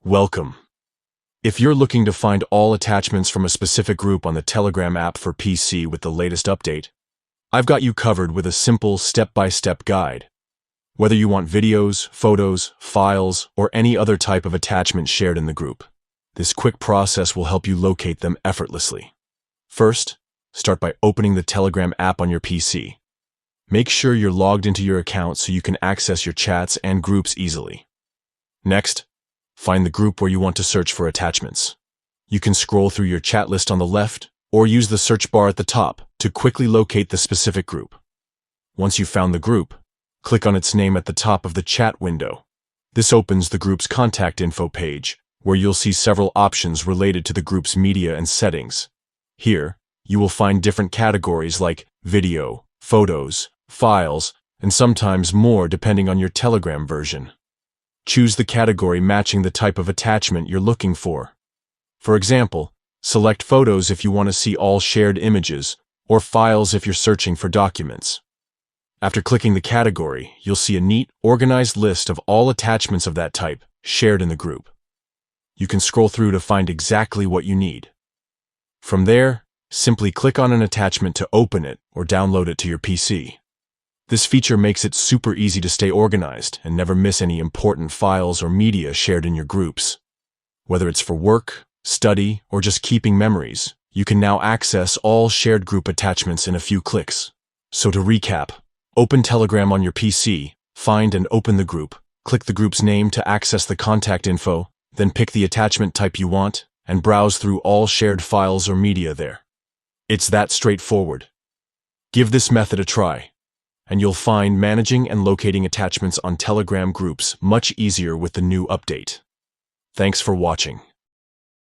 Welcome. If you're looking to find all attachments from a specific group on the Telegram app for PC with the latest update, I've got you covered with a simple step-by-step guide. Whether you want videos, photos, files, or any other type of attachment shared in the group, this quick process will help you locate them effortlessly. First, start by opening the Telegram app on your PC. Make sure you're logged into your account so you can access your chats and groups easily. Next, find the group where you want to search for attachments. You can scroll through your chat list on the left or use the search bar at the top to quickly locate the specific group. Once you've found the group, click on its name at the top of the chat window. This opens the group's contact info page, where you'll see several options related to the group's media and settings. Here, you will find different categories like video, photos, files, and sometimes more depending on your Telegram version. Choose the category matching the type of attachment you're looking for. For example, select photos if you want to see all shared images, or files if you're searching for documents. After clicking the category, you'll see a neat, organized list of all attachments of that type shared in the group. You can scroll through to find exactly what you need. From there, simply click on an attachment to open it or download it to your PC. This feature makes it super easy to stay organized and never miss any important files or media shared in your groups. Whether it's for work, study, or just keeping memories, you can now access all shared group attachments in a few clicks. So to recap, open Telegram on your PC, find and open the group, click the group's name to access the contact info, then pick the attachment type you want, and browse through all shared files or media there. It's that straightforward. Give this method a try, and you'll find managing and locating attachments on Telegram groups much easier with the new update. Thanks for watching.